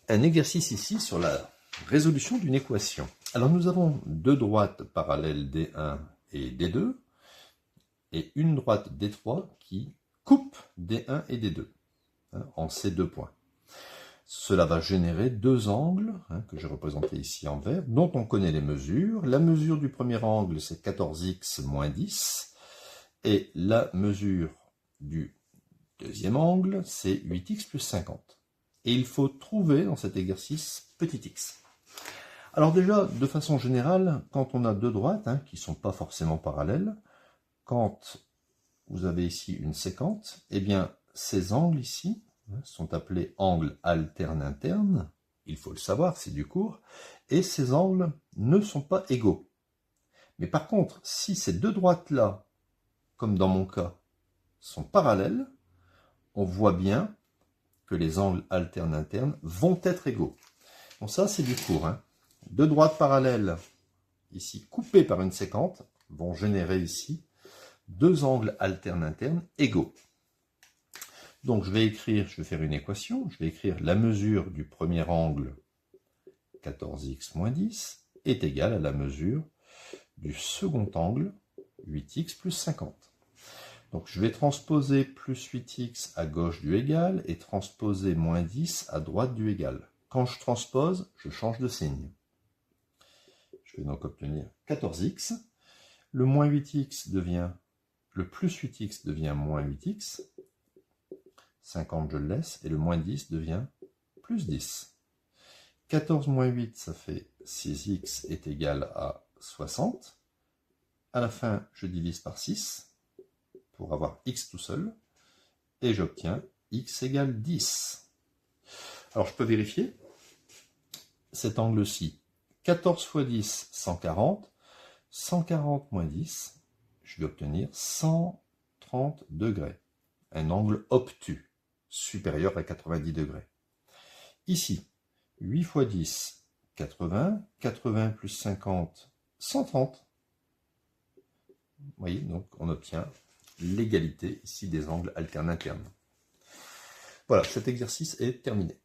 un exercice ici sur la résolution d'une équation. Alors nous avons deux droites parallèles D1 et D2 et une droite D3 qui coupe D1 et D2 en ces deux points. Cela va générer deux angles que j'ai représentés ici en vert, dont on connaît les mesures. La mesure du premier angle, c'est 14x moins 10, et la mesure du deuxième angle, c'est 8x plus 50. Et il faut trouver dans cet exercice petit x. Alors déjà, de façon générale, quand on a deux droites qui ne sont pas forcément parallèles, quand vous avez ici une séquente, eh bien ces angles ici sont appelés angles alternes internes, il faut le savoir, c'est du cours, et ces angles ne sont pas égaux. Mais par contre, si ces deux droites-là, comme dans mon cas, sont parallèles, on voit bien que les angles alternes internes vont être égaux. Bon, ça c'est du cours. Deux droites parallèles, ici coupées par une séquente, vont générer ici deux angles alternes internes égaux. Donc je vais faire une équation, je vais écrire la mesure du premier angle, 14x moins 10, est égale à la mesure du second angle, 8x plus 50. Donc je vais transposer plus 8x à gauche du égal et transposer moins 10 à droite du égal. Quand je transpose, je change de signe. Je vais donc obtenir 14x. Le moins 8x devient, le plus 8x devient moins 8x. 50 je le laisse, et le moins 10 devient plus 10. 14 moins 8, ça fait 6x est égal à 60. À la fin, je divise par 6 pour avoir x tout seul, et j'obtiens x égale 10. Alors je peux vérifier cet angle-ci. 14 fois 10, 140. 140 moins 10, je vais obtenir 130 degrés. Un angle obtus, supérieur à 90 degrés. Ici, 8 fois 10, 80. 80 plus 50, 130. Vous voyez, donc on obtient l'égalité ici des angles alternes internes. Voilà, cet exercice est terminé.